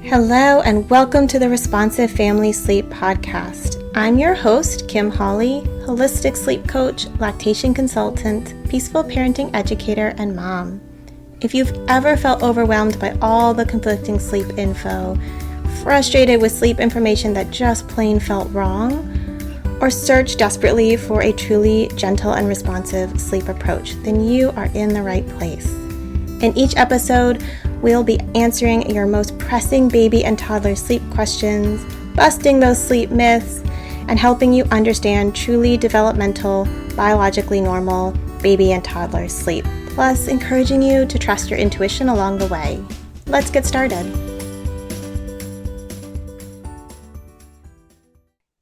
Hello, and welcome to the Responsive Family Sleep Podcast. I'm your host, Kim Hawley, holistic sleep coach, lactation consultant, peaceful parenting educator, and mom. If you've ever felt overwhelmed by all the conflicting sleep info, frustrated with sleep information that just plain felt wrong, or searched desperately for a truly gentle and responsive sleep approach, then you are in the right place. In each episode, we'll be answering your most pressing baby and toddler sleep questions, busting those sleep myths, and helping you understand truly developmental, biologically normal baby and toddler sleep, plus encouraging you to trust your intuition along the way. Let's get started.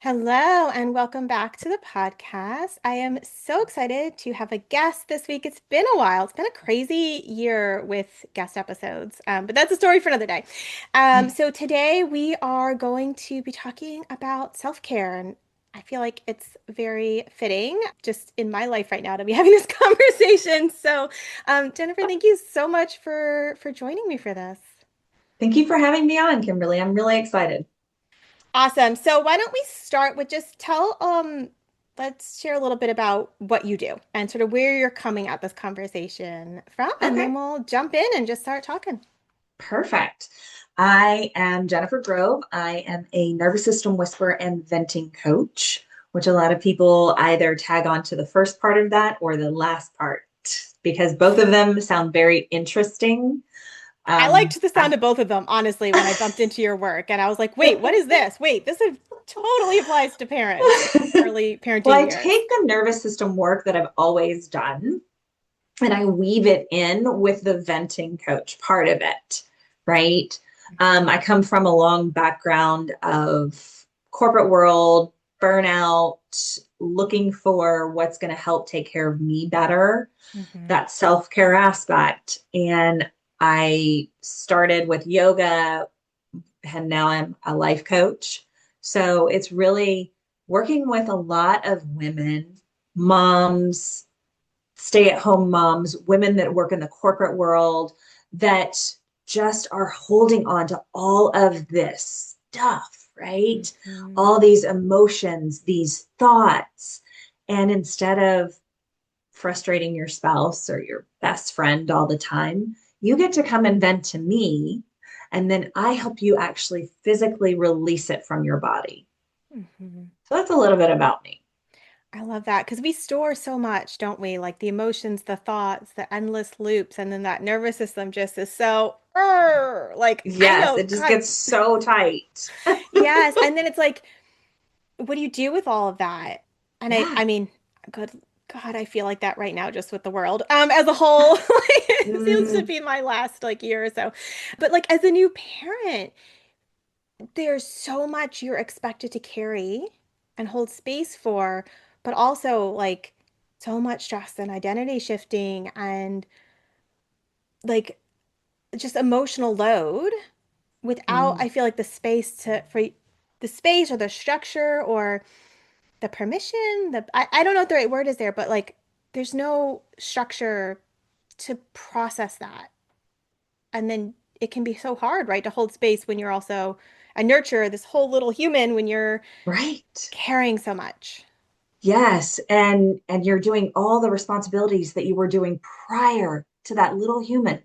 Hello, and welcome back to the podcast. I am so excited to have a guest this week. It's been a while. It's been a crazy year with guest episodes, but that's a story for another day. So today we are going to be talking about self-care, and I feel like it's very fitting just in my life right now to be having this conversation. So, Jennifer, thank you so much for joining me for this. Thank you for having me on, Kimberly. I'm really excited. Awesome. So why don't we start with just let's share a little bit about what you do and sort of where you're coming at this conversation from, and then Okay, we'll jump in and just start talking. perfect. I am Jennifer Grove. I am a nervous system whisperer and venting coach, which a lot of people either tag on to the first part of that or the last part because both of them sound very interesting. I Um, liked the sound I, of both of them, honestly, when I bumped into your work and I was like, wait, what is this? Wait, totally applies to parents in early well, parenting I years. take the nervous system work that I've always done and I weave it in with the venting coach part of it, right? I come from a long background of corporate world, burnout, looking for what's going to help take care of me better, Mm-hmm. that self-care aspect. And I started with yoga and now I'm a life coach. So it's really working with a lot of women, moms, stay-at-home moms, women that work in the corporate world that just are holding on to all of this stuff, right? Mm-hmm. All these emotions, these thoughts. And instead of frustrating your spouse or your best friend all the time, you get to come and vent to me. And then I help you actually physically release it from your body. Mm-hmm. So that's a little bit about me. I love that because we store so much, don't we? Like the emotions, the thoughts, the endless loops, and then that nervous system just is so, like, I Yes, know, it just God, gets so tight. yes. And then it's like, what do you do with all of that? And I Yeah. mean, good God, I feel like that right now, just with the world, as a whole. It seems to Mm, be my last like year or so. But like as a new parent, there's so much you're expected to carry and hold space for, but also like so much stress and identity shifting and like just emotional load without, mm, I feel like the space to for the space or the structure or the permission, I don't know what the right word is there, but like there's no structure to process that. And then it can be so hard, right, to hold space when you're also a nurturer, this whole little human when you're right. carrying so much. Yes, and you're doing all the responsibilities that you were doing prior to that little human,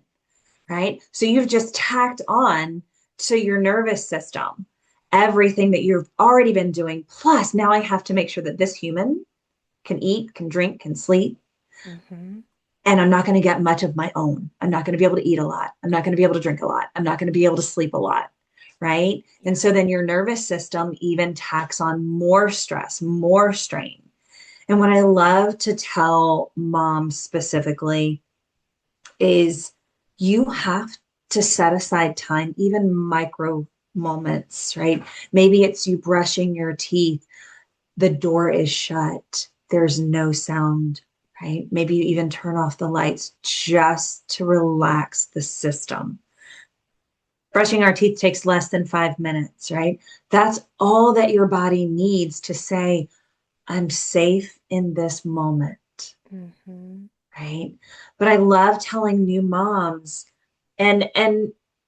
right? So you've just tacked on to your nervous system everything that you've already been doing. Plus, now I have to make sure that this human can eat, can drink, can sleep, Mm-hmm. and I'm not going to get much of my own. I'm not going to be able to eat a lot. I'm not going to be able to drink a lot. I'm not going to be able to sleep a lot. Right. And so Yeah. then your nervous system even tacks on more stress, more strain. And what I love to tell moms specifically is you have to set aside time, even micro moments, right? Maybe it's you brushing your teeth, the door is shut, there's no sound, right? Maybe you even turn off the lights just to relax the system. Brushing our teeth takes less than 5 minutes, right? That's all that your body needs to say, I'm safe in this moment, Mm-hmm. right? But I love telling new moms and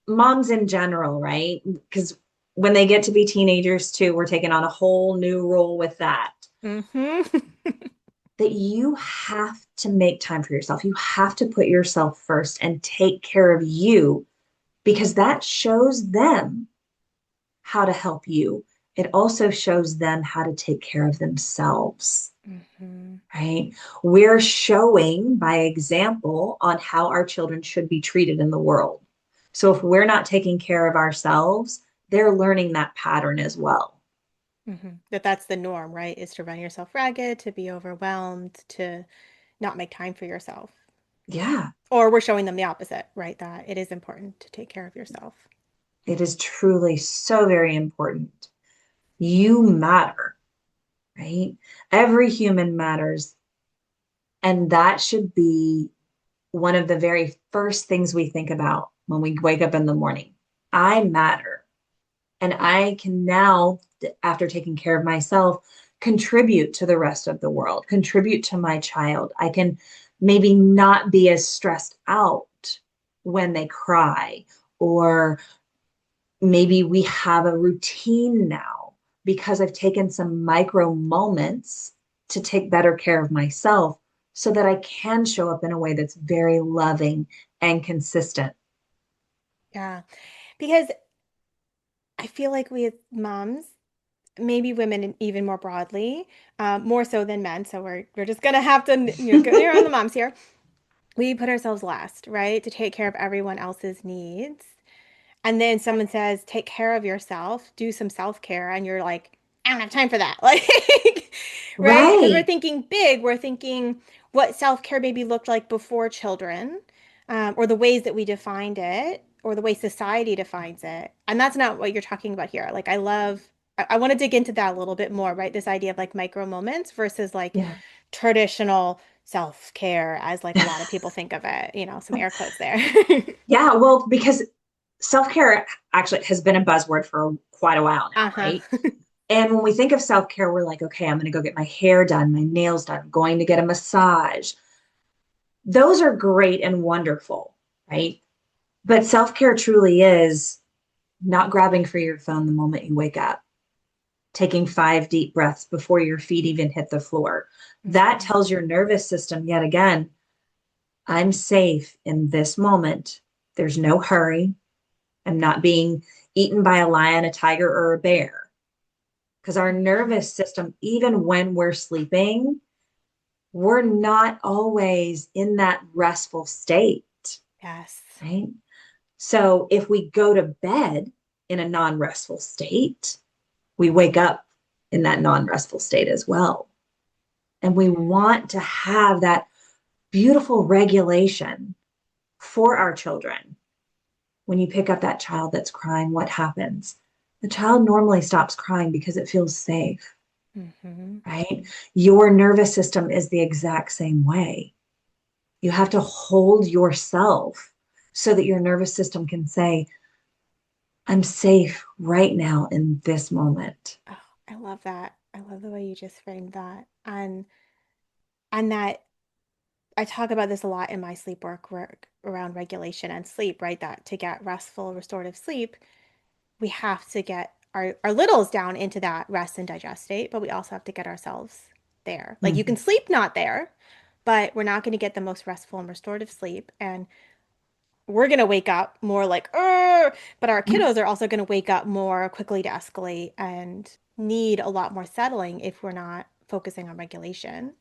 moms in general, right? Because when they get to be teenagers too, we're taking on a whole new role with that. Hmm. That you have to make time for yourself. You have to put yourself first and take care of you because that shows them how to help you. It also shows them how to take care of themselves, Hmm. right? We're showing by example on how our children should be treated in the world. So if we're not taking care of ourselves, they're learning that pattern as well. That's the norm, right? Is to run yourself ragged, to be overwhelmed, to not make time for yourself. Yeah, Or we're showing them the opposite, right? That it is important to take care of yourself. it is truly so very important. You matter, right? Every human matters. And that should be one of the very first things we think about when we wake up in the morning. I matter. And I can now, after taking care of myself, contribute to the rest of the world, contribute to my child. I can maybe not be as stressed out when they cry, or maybe we have a routine now because I've taken some micro moments to take better care of myself so that I can show up in a way that's very loving and consistent. Yeah. Because I feel like we as moms, maybe women even more broadly, more so than men. So we're just gonna have to go near on the moms here. We put ourselves last, right, to take care of everyone else's needs. And then someone says, take care of yourself, do some self care. And you're like, I don't have time for that. Like, right? Because we're Right. thinking big. We're thinking what self care maybe looked like before children, or the ways that we defined it, or the way society defines it. And that's not what you're talking about here. Like, I want to dig into that a little bit more, right? This idea of like micro moments versus like Yeah. traditional self care as like a lot of people think of it, some air quotes there. Yeah, well, because self-care actually has been a buzzword for quite a while now, Uh-huh. right? And when we think of self-care, we're like, okay, I'm going to go get my hair done, my nails done, I'm going to get a massage. Those are great and wonderful, right? But self-care truly is not grabbing for your phone the moment you wake up, taking 5 deep breaths before your feet even hit the floor. That Mhm. tells your nervous system yet again, I'm safe in this moment. There's no hurry. I'm not being eaten by a lion, a tiger, or a bear. Because our Mhm. nervous system, even when we're sleeping, we're not always in that restful state, Yes. right? So if we go to bed in a non restful state, we wake up in that non restful state as well. And we want to have that beautiful regulation for our children. When you pick up that child that's crying, what happens? The child normally stops crying because it feels safe, Hmm. right? Your nervous system is the exact same way. You have to hold yourself so that your nervous system can say, I'm safe right now in this moment. Oh, I love that. I love the way you just framed that. And that I talk about this a lot in my sleep work around regulation and sleep, right? That to get restful, restorative sleep, we have to get our littles down into that rest and digest state, but we also have to get ourselves there. Like you can Mhm. sleep not there, but we're not going to get the most restful and restorative sleep. And we're going to wake up more like, but our kiddos are also going to wake up more quickly to escalate and need a lot more settling if we're not focusing on regulation,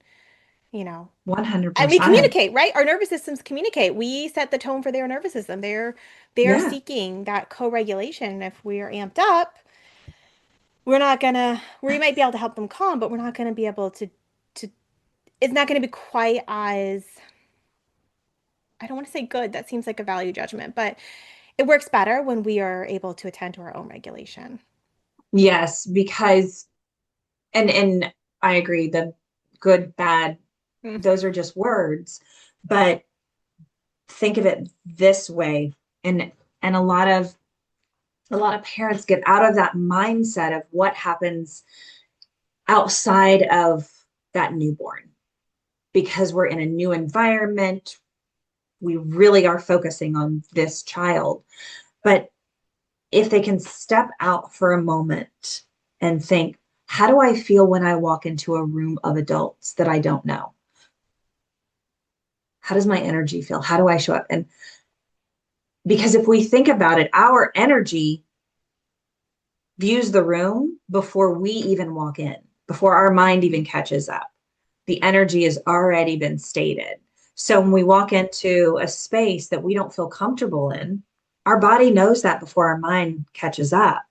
you know. And we 100%. communicate, right? Our nervous systems communicate. We set the tone for their nervous system. They're Yeah. seeking that co-regulation. If we're amped up, we might be able to help them calm, but we're not going to be able to, it's not going to be quite as, I don't want to say good. That seems like a value judgment, but it works better when we are able to attend to our own regulation. Yes, because and I agree, the good, bad, Mm. those are just words. But think of it this way, and a lot of parents get out of that mindset of what happens outside of that newborn because we're in a new environment. We really are focusing on this child. But if they can step out for a moment and think, how do I feel when I walk into a room of adults that I don't know? How does my energy feel? How do I show up? And because if we think about it, our energy views the room before we even walk in, before our mind even catches up. The energy has already been stated. So when we walk into a space that we don't feel comfortable in, our body knows that before our mind catches up.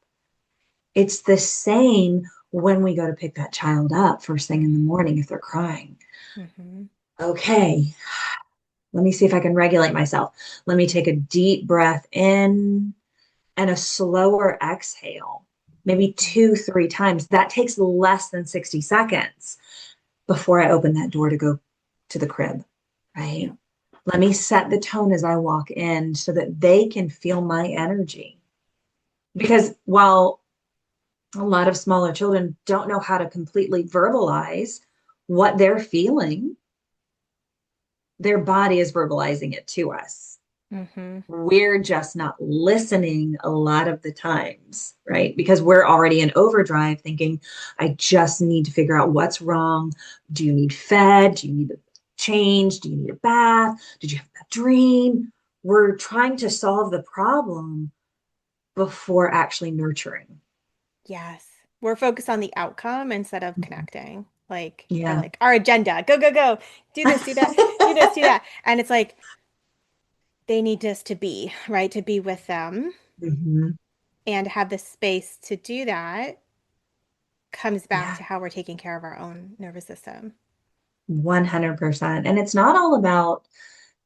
It's the same when we go to pick that child up first thing in the morning if they're crying. Mm-hmm. Okay, let me see if I can regulate myself. Let me take a deep breath in and a slower exhale, maybe two, three times. That takes less than 60 seconds before I open that door to go to the crib, right? Yeah. Let me set the tone as I walk in so that they can feel my energy. Because while a lot of smaller children don't know how to completely verbalize what they're feeling, their body is verbalizing it to us. Mm-hmm. We're just not listening a lot of the times, right? Because we're already in overdrive thinking, I just need to figure out what's wrong. Do you need fed? Do you need a change? Do you need a bath? Did you have a dream? We're trying to solve the problem before actually nurturing. Yes. We're focused on the outcome instead of connecting. Like, or Yeah. like our agenda. Go, go, go. Do this, do that, do this, do that. And it's like they need us to be, right? To be with them Mhm. and have the space to do that comes back Yeah. to how we're taking care of our own nervous system. 100%. And it's not all about,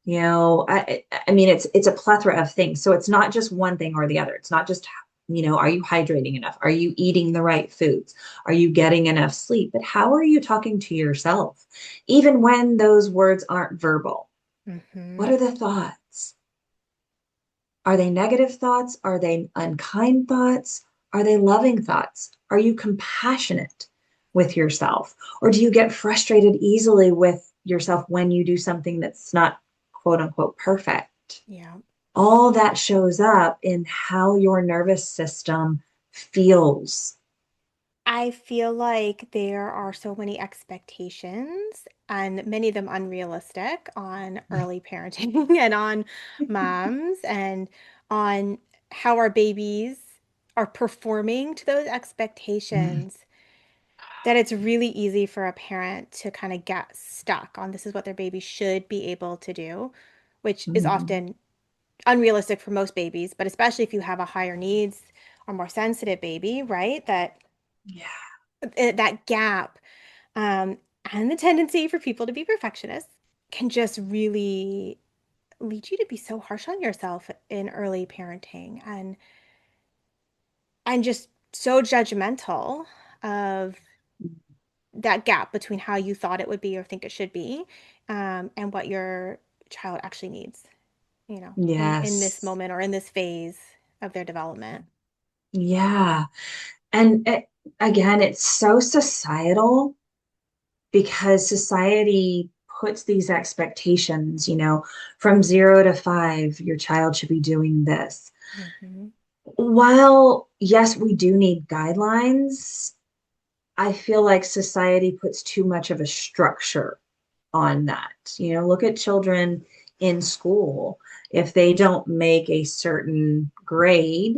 I mean, it's a plethora of things. So it's not just one thing or the other. It's not just, are you hydrating enough? Are you eating the right foods? Are you getting enough sleep? But how are you talking to yourself? Even when those words aren't verbal, Mm-hmm. what are the thoughts? Are they negative thoughts? Are they unkind thoughts? Are they loving thoughts? Are you compassionate with yourself? Or do you get frustrated easily with yourself when you do something that's not quote unquote perfect? Yeah. All that shows up in how your nervous system feels. I feel like there are so many expectations, and many of them unrealistic, on early parenting and on moms and on how our babies are performing to those expectations, that it's really easy for a parent to kind of get stuck on this is what their baby should be able to do, which is Mhm. often unrealistic for most babies, but especially if you have a higher needs or more sensitive baby, right? Yeah. That gap, um, and the tendency for people to be perfectionists can just really lead you to be so harsh on yourself in early parenting and just so judgmental of that gap between how you thought it would be or think it should be, and what your child actually needs, in this Yes. moment or in this phase of their development. Yeah. And again, it's so societal because society puts these expectations, from 0 to 5, your child should be doing this. Mm-hmm. While, yes, we do need guidelines, I feel like society puts too much of a structure on that. Look at children in school. If they don't make a certain grade,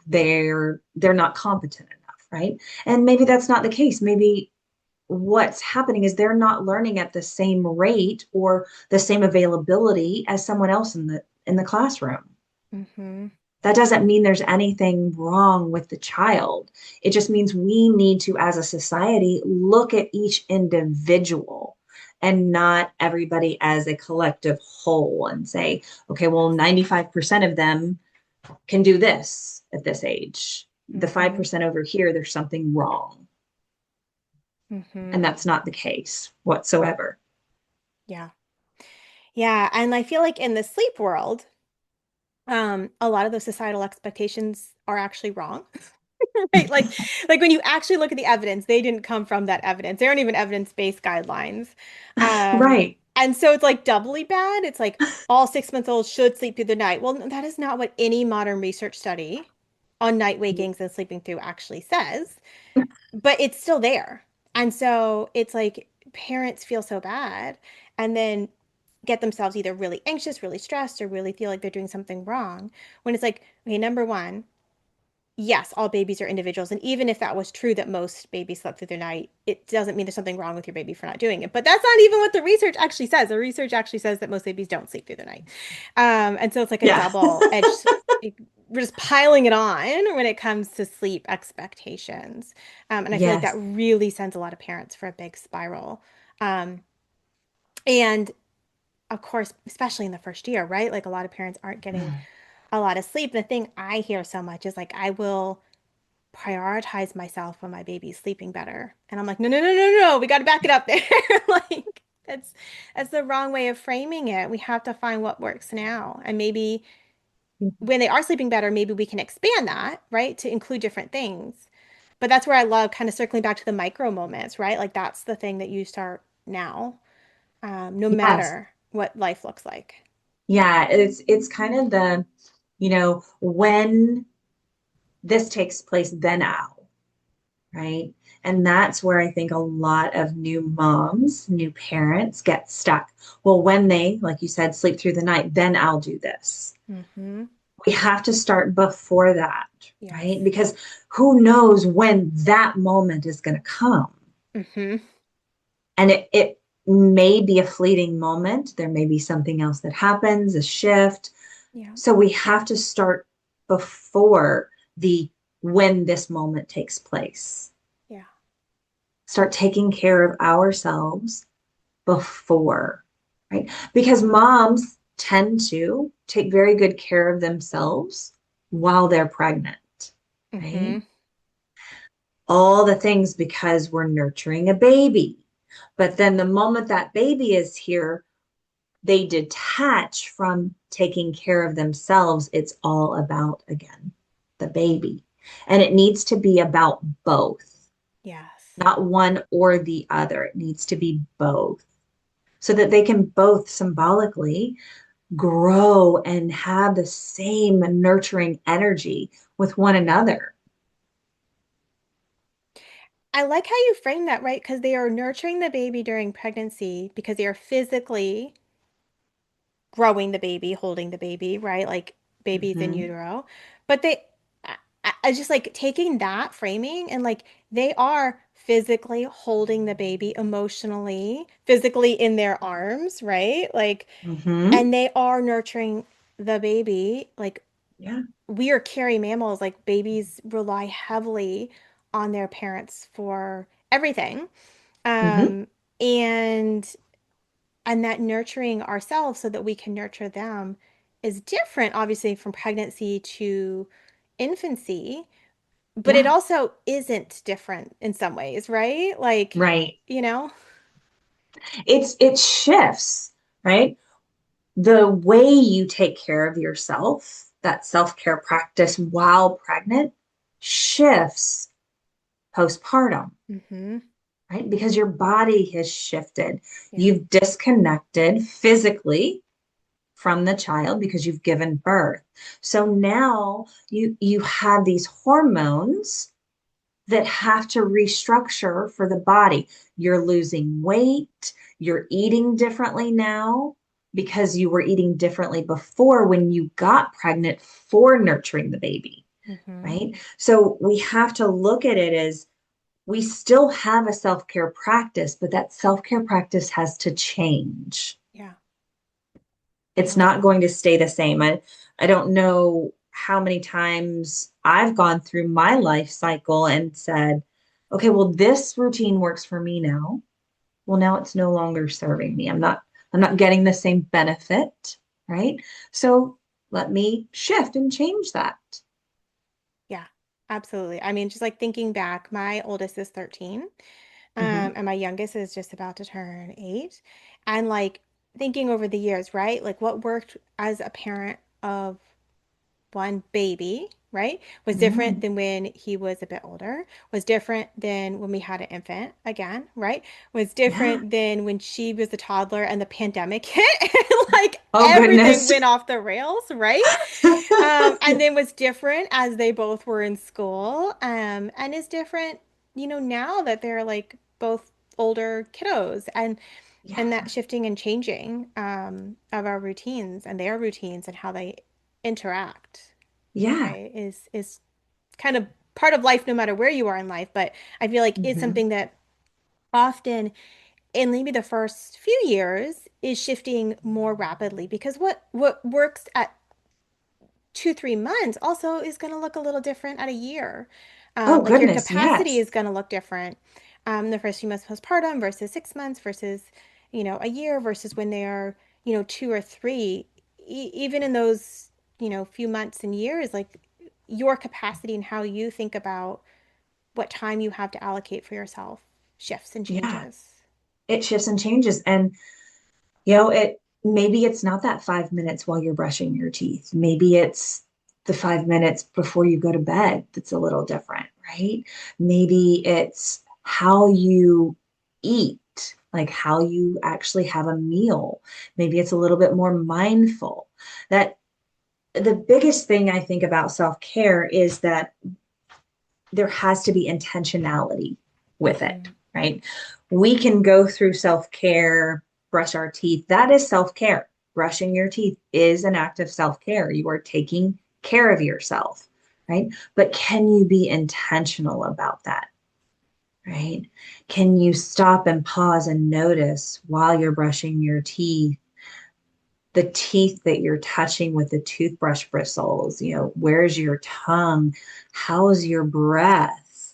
they're not competent enough, right? And maybe that's not the case. Maybe what's happening is they're not learning at the same rate or the same availability as someone else in the classroom. Mm-hmm. That doesn't mean there's anything wrong with the child. It just means we need to, as a society, look at each individual and not everybody as a collective whole and say, okay, well, 95% of them can do this at this age. The Mm-hmm. 5% over here, there's something wrong. Mm-hmm. And that's not the case whatsoever. Yeah. Yeah. And I feel like in the sleep world, a lot of those societal expectations are actually wrong. Right? Like when you actually look at the evidence, they didn't come from that evidence. They aren't even evidence-based guidelines. Um, Right. And so it's like doubly bad. It's like all 6 months olds should sleep through the night. Well, that is not what any modern research study on night wakings and sleeping through actually says, but it's still there. And so it's like parents feel so bad and then get themselves either really anxious, really stressed, or really feel like they're doing something wrong. When it's like, okay, number one, yes, all babies are individuals. And even if that was true that most babies slept through the night, it doesn't mean there's something wrong with your baby for not doing it. But that's not even what the research actually says. The research actually says that most babies don't sleep through the night. And so it's like a Yeah. double-edged, we're just piling it on when it comes to sleep expectations. And I feel like that Yes. really sends a lot of parents for a big spiral. Um, and of course, especially in the first year, right? Like a lot of parents aren't getting a lot of sleep. The thing I hear so much is like, I will prioritize myself when my baby's sleeping better. And I'm like, no, no, no, no, no, we got to back it up there. Like that's the wrong way of framing it. We have to find what works now. And maybe when they are sleeping better, maybe we can expand that, right? To include different things. But that's where I love kind of circling back to the micro moments, right? Like that's the thing that you start now, no Yes. matter what life looks like. Yeah, it's kind of the, when this takes place, then I'll, right? And that's where I think a lot of new moms, new parents get stuck. Well, when they, like you said, sleep through the night, then I'll do this. Mm-hmm. We have to start before that, Yes. right? Because who knows when that moment is going to come. Mm-hmm. And it may be a fleeting moment. There may be something else that happens, a shift. Yeah. So we have to start before the when this moment takes place. Yeah. Start taking care of ourselves before, right? Because moms tend to take very good care of themselves while they're pregnant, right? Mm-hmm. All the things because we're nurturing a baby. But then the moment that baby is here, they detach from taking care of themselves. It's all about, again, the baby. And it needs to be about both, Yes. not one or the other. It needs to be both so that they can both symbolically grow and have the same nurturing energy with one another. I like how you frame that, right? Because they are nurturing the baby during pregnancy because they are physically growing the baby, holding the baby, right? Like babies in Mm-hmm. utero. But I just like taking that framing and like they are physically holding the baby emotionally, physically in their arms, right? Like, Mm-hmm. and they are nurturing the baby. Like, Yeah. we are carry mammals, like, babies rely heavily on their parents for everything. Mm-hmm. Um, and that nurturing ourselves so that we can nurture them is different, obviously, from pregnancy to infancy, but it Yeah. also isn't different in some ways, right? Like, Right. you know? It shifts, right? The way you take care of yourself, that self-care practice while pregnant, shifts postpartum, Mm-hmm. right? Because your body has shifted. Yeah. You've disconnected physically from the child because you've given birth. So now you have these hormones that have to restructure for the body. You're losing weight, you're eating differently now because you were eating differently before when you got pregnant for nurturing the baby, Mm-hmm. right? So we have to look at it as we still have a self care practice, but that self care practice has to change. Yeah. It's not Awesome. going to stay the same. I don't know how many times I've gone through my life cycle and said, okay, well, this routine works for me now. Well, now it's no longer serving me. I'm not getting the same benefit, right? So let me shift and change that. Yeah, absolutely. I mean, just like thinking back, my oldest is 13, Hmm. and my youngest is just about to turn 8. And like thinking over the years, right? Like what worked as a parent of one baby, right, was different Mm. than when he was a bit older, was different than when we had an infant again, right? Was Yeah. different than when she was a toddler and the pandemic hit and like Oh, everything goodness. went off the rails, right? And then was different as they both were in school, and is different, now that they're like both older kiddos and Yeah. that shifting and changing of our routines and their routines and how they interact, Yeah. right, is kind of part of life no matter where you are in life. But I feel like it's Hmm. something that often in maybe the first few years is shifting more rapidly because what works at 2, 3 months also is going to look a little different at a year. Oh, Like your goodness. capacity Yes. is going to look different. The first few months postpartum versus 6 months versus, a year versus when they are, 2 or 3. Even in those, few months and years, like your capacity and how you think about what time you have to allocate for yourself shifts and Yeah. changes. It shifts and changes. And, it maybe it's not that 5 minutes while you're brushing your teeth. Maybe it's the 5 minutes before you go to bed that's a little different, right? Maybe it's how you eat, like how you actually have a meal. Maybe it's a little bit more mindful. That the biggest thing I think about self-care is that there has to be intentionality with it, Mm-hmm. right? We can go through self care, brush our teeth. That is self care. Brushing your teeth is an act of self care. You are taking care of yourself, right? But can you be intentional about that, right? Can you stop and pause and notice while you're brushing your teeth? The teeth that you're touching with the toothbrush bristles, where's your tongue? How's your breath?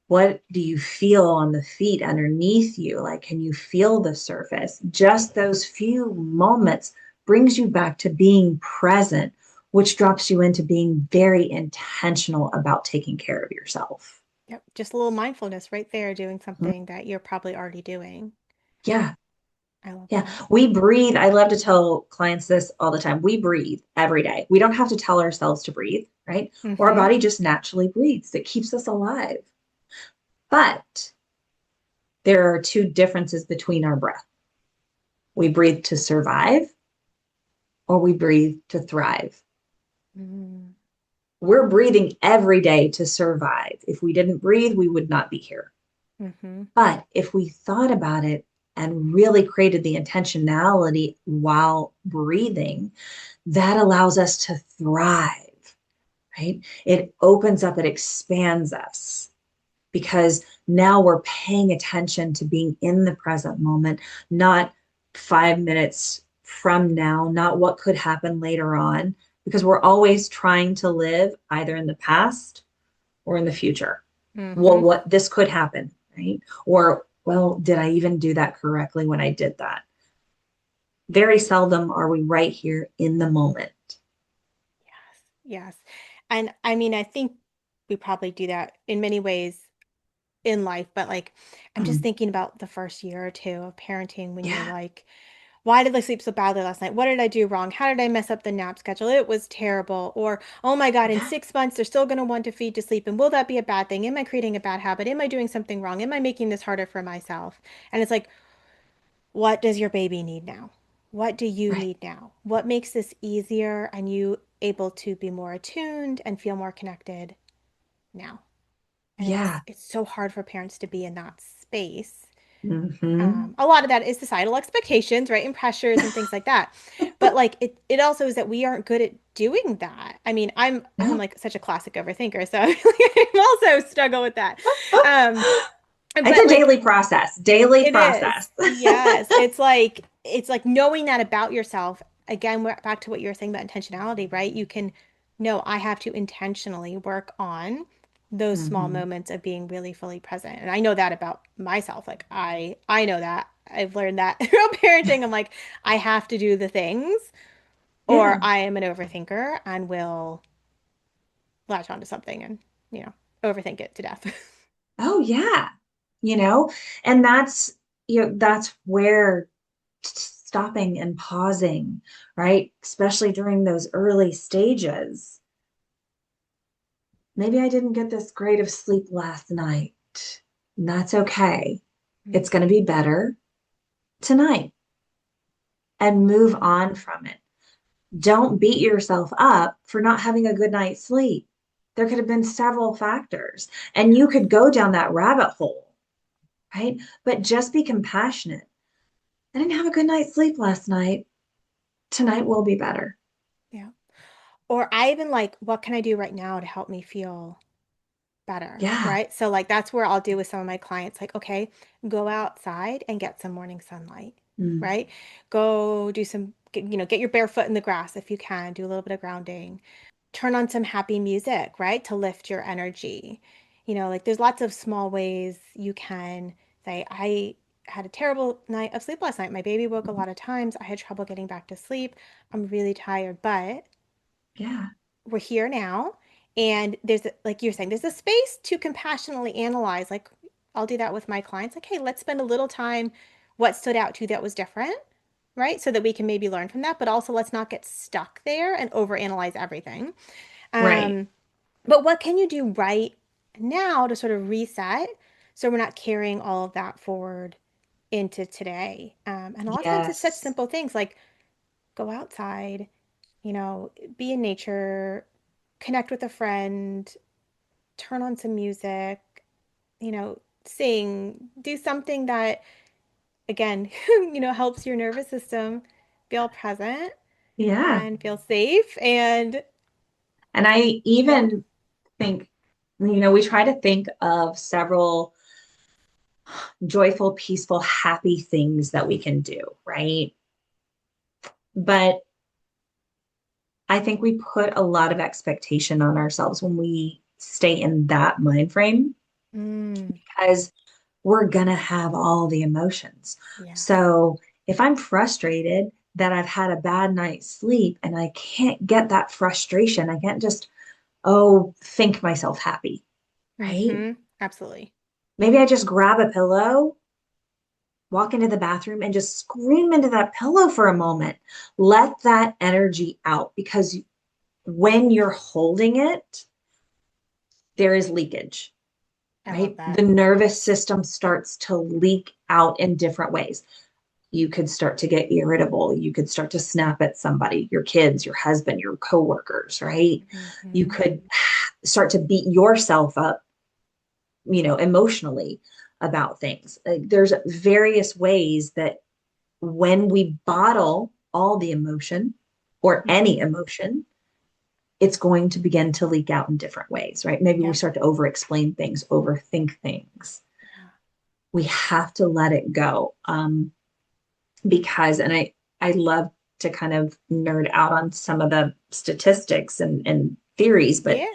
What do you feel on the feet underneath you? Like, can you feel the surface? Just those few moments brings you back to being present, which drops you into being very intentional about taking care of yourself. Yep, just a little mindfulness right there, doing Mhm. something that you're probably already doing. Yeah. I love Yeah. that. We breathe. I love to tell clients this all the time. We breathe every day. We don't have to tell ourselves to breathe, right? Our Mm-hmm. body just naturally breathes. It keeps us alive. But there are two differences between our breath. We breathe to survive or we breathe to thrive. Mm-hmm. We're breathing every day to survive. If we didn't breathe, we would not be here. Mm-hmm. But if we thought about it and really created the intentionality while breathing, that allows us to thrive, right? It opens up, it expands us because now we're paying attention to being in the present moment, not 5 minutes from now, not what could happen later on, because we're always trying to live either in the past or in the future. Well, Mm-hmm. what this could happen, right? Or, well, did I even do that correctly when I did that? Very seldom are we right here in the moment. Yes. Yes. And I mean, I think we probably do that in many ways in life, but like I'm just Mm, thinking about the first year or two of parenting when you're yeah, like, why did I sleep so badly last night? What did I do wrong? How did I mess up the nap schedule? It was terrible. Or, oh my God, in yeah, 6 months, they're still going to want to feed to sleep. And will that be a bad thing? Am I creating a bad habit? Am I doing something wrong? Am I making this harder for myself? And it's like, what does your baby need now? What do you right. need now? What makes this easier and you able to be more attuned and feel more connected now? And it's Yeah. it's so hard for parents to be in that space. Hmm. A lot of that is societal expectations, right, and pressures and things like that. But like it also is that we aren't good at doing that. I mean, I'm No, like such a classic overthinker, so I'm also struggle with that. Um, it's but a like daily process, daily it is. process. Yes. It's like knowing that about yourself. Again, we're back to what you were saying about intentionality, right? You can know I have to intentionally work on those small Hmm. moments of being really fully present. And I know that about myself. Like I know that. I've learned that through parenting. I'm like, I have to do the things or Yeah. I am an overthinker and will latch onto something and, overthink it to death. Oh, yeah. You know, and that's where stopping and pausing, right? Especially during those early stages. Maybe I didn't get this great of sleep last night. And that's okay. It's going to be better tonight and move on from it. Don't beat yourself up for not having a good night's sleep. There could have been several factors, and you could go down that rabbit hole, right? But just be compassionate. I didn't have a good night's sleep last night. Tonight will be better. Yeah. Or I even like, what can I do right now to help me feel better? Yeah. Right. So, like, that's where I'll do with some of my clients, like, okay, go outside and get some morning sunlight. Mm. Right. Go do some, get your bare foot in the grass if you can, do a little bit of grounding, turn on some happy music, right, to lift your energy. Like there's lots of small ways you can say, I had a terrible night of sleep last night. My baby woke a lot of times. I had trouble getting back to sleep. I'm really tired, but Yeah. we're here now. And there's, like you're saying, there's a space to compassionately analyze. Like I'll do that with my clients. Like, hey, let's spend a little time. What stood out to you that was different? Right. So that we can maybe learn from that, but also let's not get stuck there and overanalyze everything. Right. Um, but what can you do right now to sort of reset so we're not carrying all of that forward into today? And a lot of times it's such Yes. simple things like go outside, be in nature, connect with a friend, turn on some music, sing, do something that, again, helps your nervous system feel present Yeah. and feel safe. And And I yeah. even think, we try to think of several joyful, peaceful, happy things that we can do, right? But I think we put a lot of expectation on ourselves when we stay in that mind frame Mm, because we're going to have all the emotions. yes. So if I'm frustrated that I've had a bad night's sleep and I can't get that frustration, I can't just, oh, think myself happy, right? Mm-hmm. Absolutely. Maybe I just grab a pillow, walk into the bathroom, and just scream into that pillow for a moment. Let that energy out because when you're holding it, there is leakage, I love right? that. The nervous system starts to leak out in different ways. You could start to get irritable. You could start to snap at somebody, your kids, your husband, your coworkers, right? You Mm-hmm. could start to beat yourself up, emotionally about things. There's various ways that when we bottle all the emotion or any Mm-hmm. emotion, it's going to begin to leak out in different ways, right? Maybe we Yep. start to over explain things, overthink things. Yeah. We have to let it go. Because, and I love to kind of nerd out on some of the statistics and theories, but Yeah,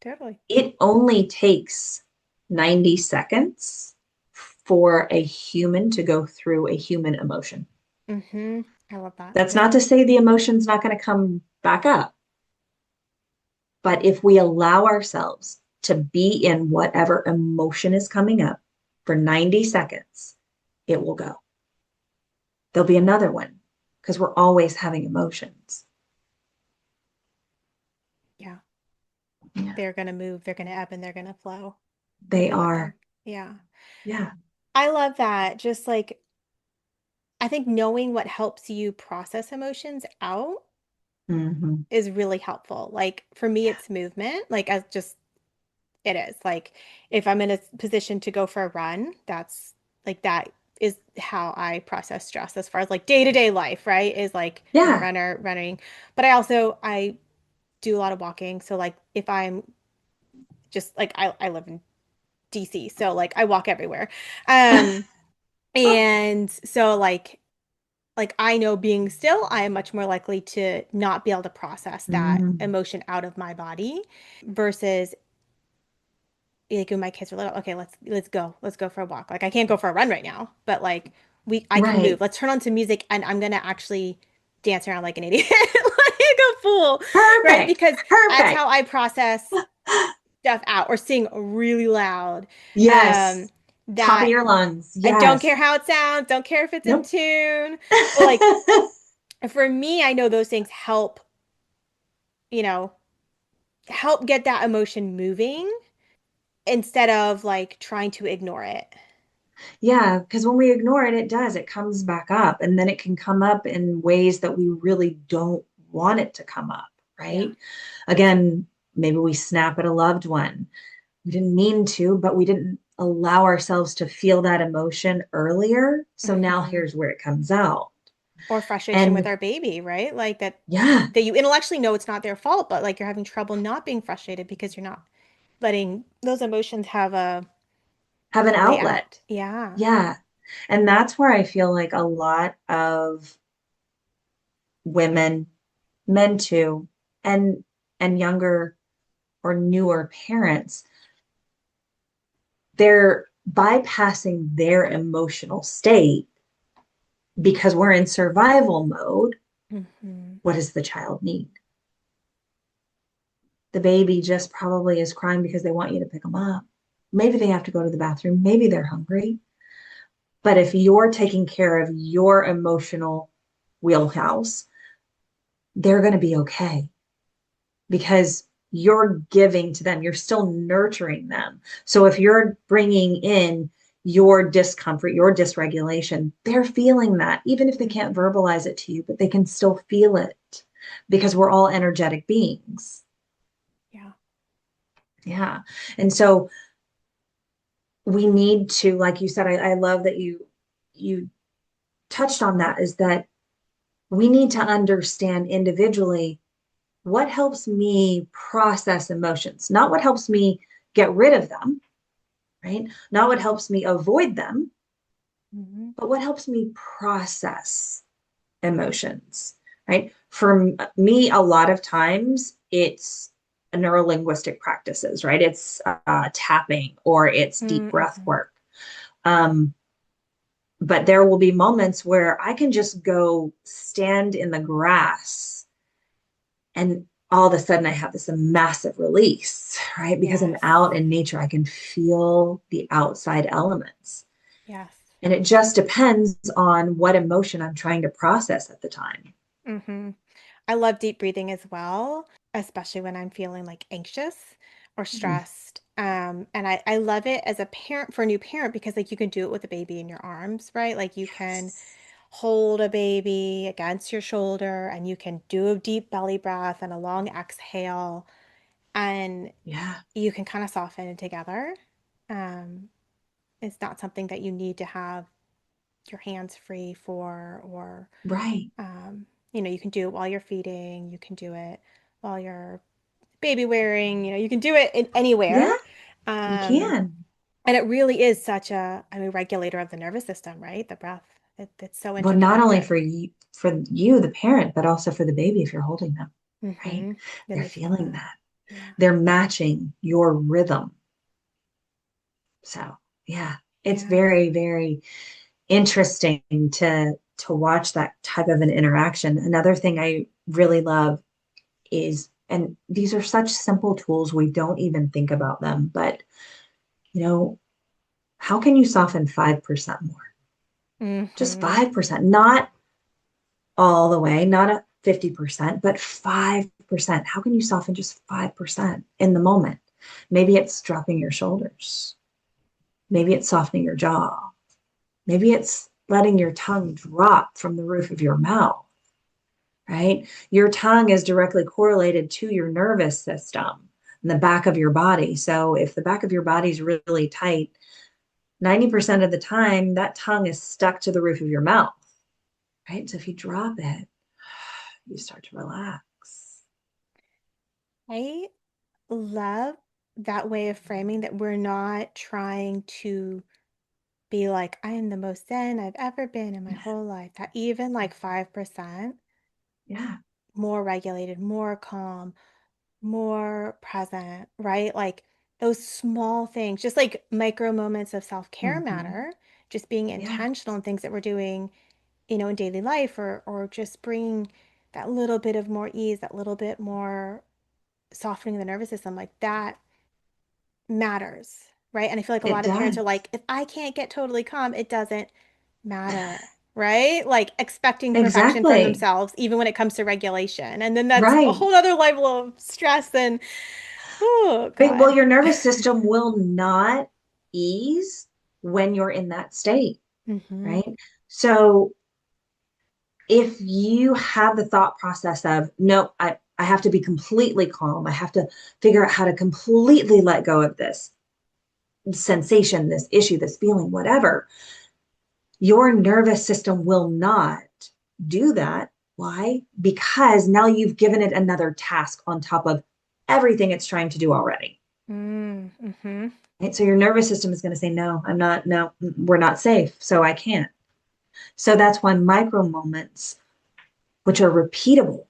totally. it only takes 90 seconds for a human to go through a human emotion. Mm-hmm. I love that. That's not to say the emotion's not going to come back up. But if we allow ourselves to be in whatever emotion is coming up for 90 seconds, it will go. There'll be another one because we're always having emotions. Yeah. Yeah, They're going to move, they're going to ebb, and they're going to flow if they we let them. are. Yeah. Yeah. I love that. Just like, I think knowing what helps you process emotions out Mm-hmm. is really helpful. Like, for me, Yeah. it's movement. Like, as just it is. Like, if I'm in a position to go for a run, that is how I process stress as far as like day-to-day life, right? Is like I'm a Yeah. runner, running. But I do a lot of walking. So like if I'm just like I live in DC, so like I walk everywhere. Um and so like I know being still, I am much more likely to not be able to process that Mm. emotion out of my body versus like when my kids were little, okay, let's go for a walk. Like I can't go for a run right now, but like I can move. Right. Let's turn on some music and I'm gonna actually dance around like an idiot, like a fool, right? Perfect. Because that's Perfect. how I process stuff out or sing really loud. Um, Yes. Top of that your lungs. I don't care Yes. how it sounds, don't care if it's in Nope. tune. But like for me, I know those things help, you know, help get that emotion moving instead of like trying to ignore it. Yeah, because when we ignore it, it does. It comes back up, and then it can come up in ways that we really don't want it to come up, Yeah. right? Again, maybe we snap at a loved one. We didn't mean to, but we didn't allow ourselves to feel that emotion earlier. So now Hmm. here's where it comes out. Or frustration with And our baby, right? Like yeah, that you intellectually know it's not their fault, but like you're having trouble not being frustrated because you're not letting those emotions have an have a way outlet. out. Yeah. Yeah. And that's where I feel like a lot of women, men too, and younger or newer parents, they're bypassing their emotional state because we're in survival mode. Hmm. What does the child need? The baby just probably is crying because they want you to pick them up. Maybe they have to go to the bathroom. Maybe they're hungry. But if you're taking care of your emotional wheelhouse, they're going to be okay because you're giving to them. You're still nurturing them. So if you're bringing in your discomfort, your dysregulation, they're feeling that, even if they can't Hmm. verbalize it to you, but they can still feel it because we're all energetic beings. Yeah. Yeah. And so we need to, like you said, I love that you touched on that, is that we need to understand individually what helps me process emotions, not what helps me get rid of them, right? Not what helps me avoid them, Hmm. but what helps me process emotions, right? For me, a lot of times it's neurolinguistic practices, right? It's tapping or it's deep breath Hmm. work. Um, but there will be moments where I can just go stand in the grass and all of a sudden I have this massive release, right? Because I'm Yes. out in nature, I can feel the outside elements. Yes. And it just depends on what emotion I'm trying to process at the time. Hmm. I love deep breathing as well, especially when I'm feeling like anxious or Mm, stressed. And I love it as a parent for a new parent because like you can do it with a baby in your arms, right? Like you can yes. hold a baby against your shoulder and you can do a deep belly breath and a long exhale and Yeah. you can kind of soften it together. Um, it's not something that you need to have your hands free for or Right. you can do it while you're feeding, you can do it while you're baby wearing, you can do it Yeah, anywhere. you Um, can. and it really is such regulator of the nervous system, right? The breath, it's so Well, not only interconnected. for you, the parent, but also for the baby if you're holding them, right? Mm-hmm. Then They're they feel feeling that. that. Yeah. They're matching your rhythm. So, yeah, it's Yeah. very, very interesting to watch that type of an interaction. Another thing I really love is, and these are such simple tools, we don't even think about them, but you know, how can you soften 5% more? Just Mm-hmm. 5%, not all the way, not a 50%, but 5%. How can you soften just 5% in the moment? Maybe it's dropping your shoulders. Maybe it's softening your jaw. Maybe it's letting your tongue drop from the roof of your mouth, right? Your tongue is directly correlated to your nervous system in the back of your body. So if the back of your body is really tight, 90% of the time that tongue is stuck to the roof of your mouth, right? So if you drop it, you start to relax. I love that way of framing that we're not trying to be like, I am the most zen I've ever been in my whole life. That even like 5% Yeah. more regulated, more calm, more present, right? Like those small things, just like micro moments of self-care Mm-hmm. matter, just being Yeah. intentional in things that we're doing, in daily life or just bringing that little bit of more ease, that little bit more softening of the nervous system, like that matters. right? And I feel like a It lot of parents are does. like, if I can't get totally calm, it doesn't matter, right? Like expecting perfection from Exactly. themselves, even when it comes to regulation. And then that's a Right. whole other level of stress and, oh Right. Well, God. your nervous system will not ease when you're in that state, Mm-hmm. right? So if you have the thought process of, no, I have to be completely calm, I have to figure out how to completely let go of this sensation, this issue, this feeling, whatever, your nervous system will not do that. Why? Because now you've given it another task on top of everything it's trying to do already. Mm-hmm. Right? So your nervous system is going to say, no, I'm not, no, we're not safe. So I can't. So that's why micro moments, which are repeatable,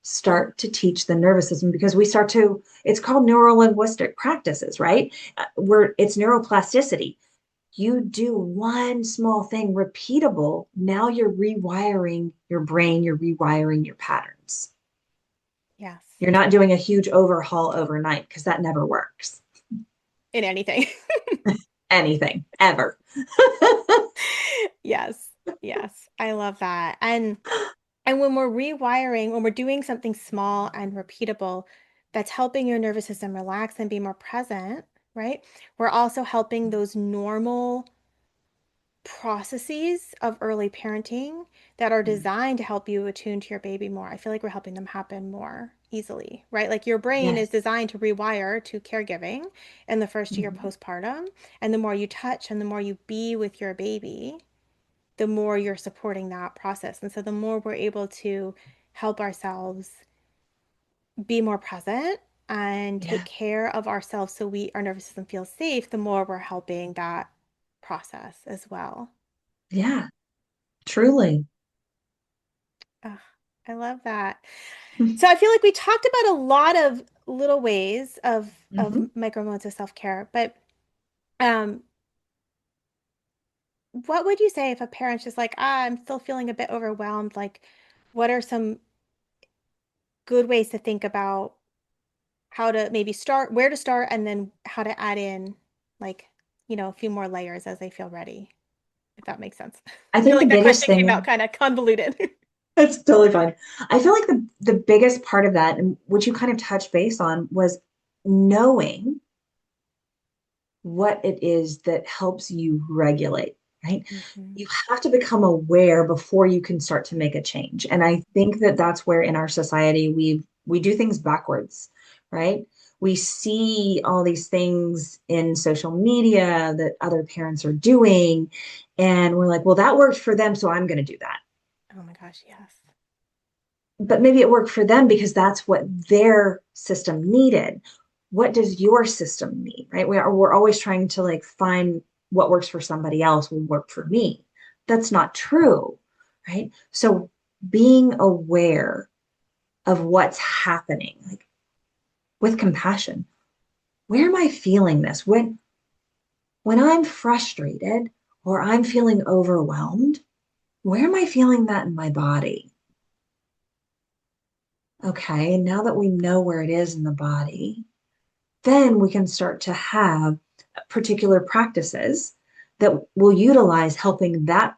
start to teach the nervous system because we start to, it's called neurolinguistic practices, right? It's neuroplasticity. You do one small thing repeatable, now you're rewiring your brain, you're rewiring your patterns. Yes. You're not doing a huge overhaul overnight because that never works. In anything. Anything, ever. Yes. Yes. I love that. And when we're rewiring, when we're doing something small and repeatable that's helping your nervous system relax and be more present, right? We're also helping those normal processes of early parenting that are designed to help you attune to your baby more. I feel like we're helping them happen more easily, right? Like your brain is Yes. designed to rewire to caregiving in the first year Mhm. postpartum. And the more you touch and the more you be with your baby, the more you're supporting that process. And so the more we're able to help ourselves be more present and take Yeah. care of ourselves so our nervous system feels safe, the more we're helping that process as well. Yeah. Truly. Ugh, I love that. So I feel like we talked about a lot of little ways of Mhm. micro modes of self-care, but um what would you say if a parent's just like, I'm still feeling a bit overwhelmed? Like, what are some good ways to think about how to maybe start, where to start, and then how to add in like, a few more layers as they feel ready, if that makes sense. I I feel think the like that biggest question came out thing, kind of convoluted. that's totally fine. I feel like the biggest part of that, and what you kind of touched base on, was knowing what it is that helps you regulate, right? Hmm. You have to become aware before you can start to make a change. And I think that that's where in our society we do things backwards, right? We see all these things in social media that other parents are doing, and we're like, well, that worked for them, so I'm going to do that. Oh my gosh, yes. But maybe it worked for them because that's what their system needed. What does your system need, right? We're always trying to like find what works for somebody else will work for me. That's not true, right? So being aware of what's happening, like with compassion, where am I feeling this? When I'm frustrated or I'm feeling overwhelmed, where am I feeling that in my body? Okay, and now that we know where it is in the body, then we can start to have particular practices that will utilize helping that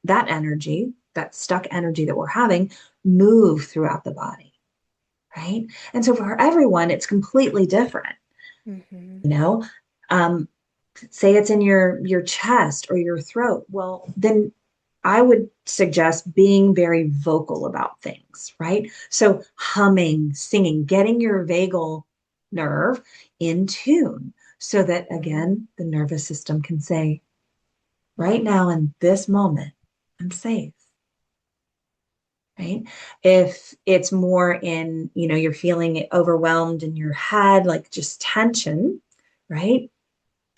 energy, that stuck energy that we're having, move throughout the body, right? And so for everyone, it's completely different. Hmm. You know, um, say it's in your chest or your throat. Well, then I would suggest being very vocal about things, right? So humming, singing, getting your vagal nerve in tune so that Hmm. again, the nervous system can say, right now in this moment, I'm safe, right? If it's more in, you're feeling overwhelmed in your head, like just tension, right?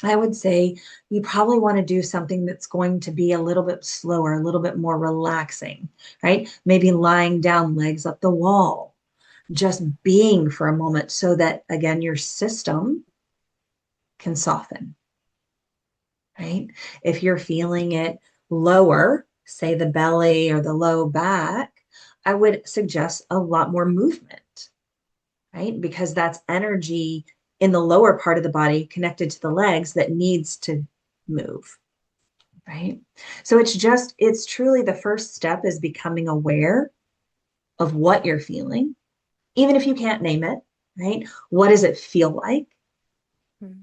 I would say you probably want to do something that's going to be a little bit slower, a little bit more relaxing, right? Maybe lying down, legs up the wall, just being for a moment so that, again, your system can soften, right? If you're feeling it lower, say the belly or the low back, I would suggest a lot more movement, right? Because that's energy in the lower part of the body connected to the legs that needs to move, right? So it's truly the first step is becoming aware of what you're feeling, even if you can't name it, right? What does it feel like?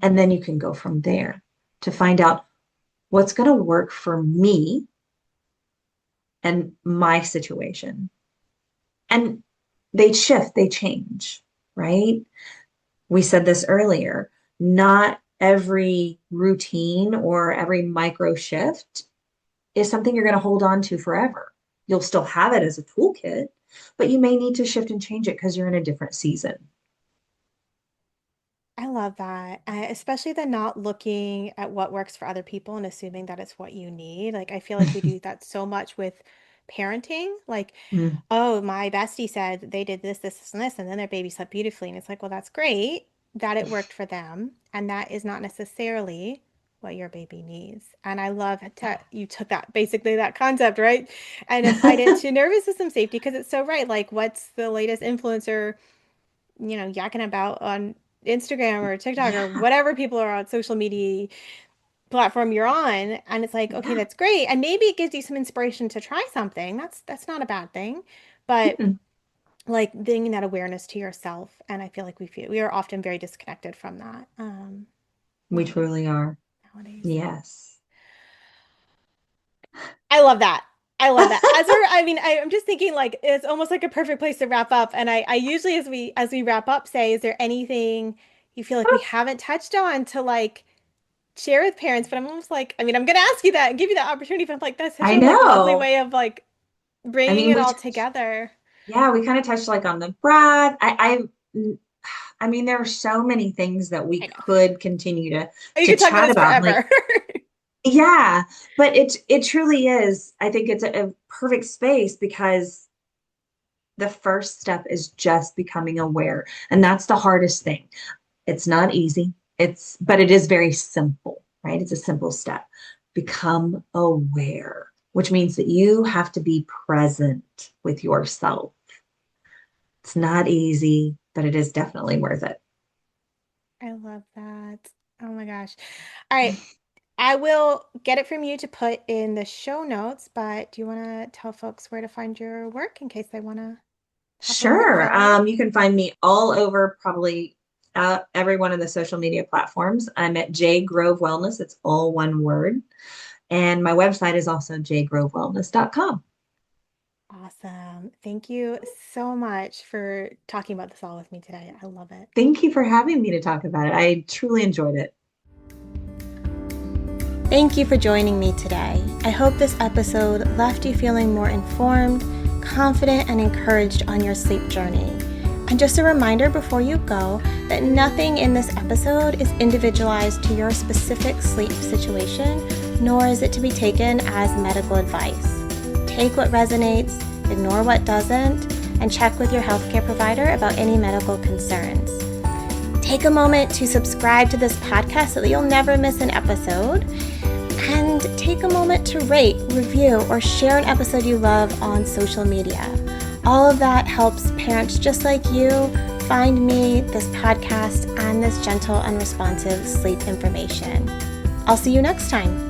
And then you can go from there to find out what's going to work for me and my situation. And they shift, they change, right? We said this earlier, not every routine or every micro shift is something you're going to hold on to forever. You'll still have it as a toolkit, but you may need to shift and change it because you're in a different season. I love that. Especially the not looking at what works for other people and assuming that it's what you need. Like, I feel like we do that so much with parenting. Like, Mm. oh, my bestie said they did this, this, this, and then their baby slept beautifully. And it's like, well, that's great that it worked for them. And that is not necessarily what your baby needs. And I love that you took that, basically that concept, right? And applied it to nervous system safety because it's so right. Like, what's the latest influencer, yakking about on Instagram or TikTok or Yeah, whatever people are on social media platform you're on, and it's like, okay, yeah. that's great, and maybe it gives you some inspiration to try something. That's not a bad thing, but Mm-mm. like bringing that awareness to yourself, and I feel like we are often very disconnected from that We truly are. nowadays. Yes. I love that. I love that. I'm just thinking like it's almost like a perfect place to wrap up. And I usually as we wrap up say, is there anything you feel like we haven't touched on to like share with parents? But I'm almost like, I'm gonna ask you that and give you that opportunity, but I'm like, that's such I a like lovely know. way of like I bringing mean, it all together. yeah, we kind of touched like on the breath. I mean, there are so many things that we I know. could continue to You could talk about chat this about. Like, forever. yeah, but it truly is. I think it's a perfect space because the first step is just becoming aware, and that's the hardest thing. It's not easy. But it is very simple, right? It's a simple step. Become aware, which means that you have to be present with yourself. It's not easy, but it is definitely worth it. I love that. Oh my gosh. All right. I will get it from you to put in the show notes, but do you want to tell folks where to find your work in case they want to have a little bit Sure. further? You can find me all over probably every one of the social media platforms. I'm at J Grove Wellness. It's all one word. And my website is also jgrovewellness.com. Awesome. Thank you so much for talking about this all with me today. I love it. Thank you for having me to talk about it. I truly enjoyed it. Thank you for joining me today. I hope this episode left you feeling more informed, confident, and encouraged on your sleep journey. And just a reminder before you go that nothing in this episode is individualized to your specific sleep situation, nor is it to be taken as medical advice. Take what resonates, ignore what doesn't, and check with your healthcare provider about any medical concerns. Take a moment to subscribe to this podcast so that you'll never miss an episode. And take a moment to rate, review, or share an episode you love on social media. All of that helps parents just like you find me, this podcast, and this gentle and responsive sleep information. I'll see you next time.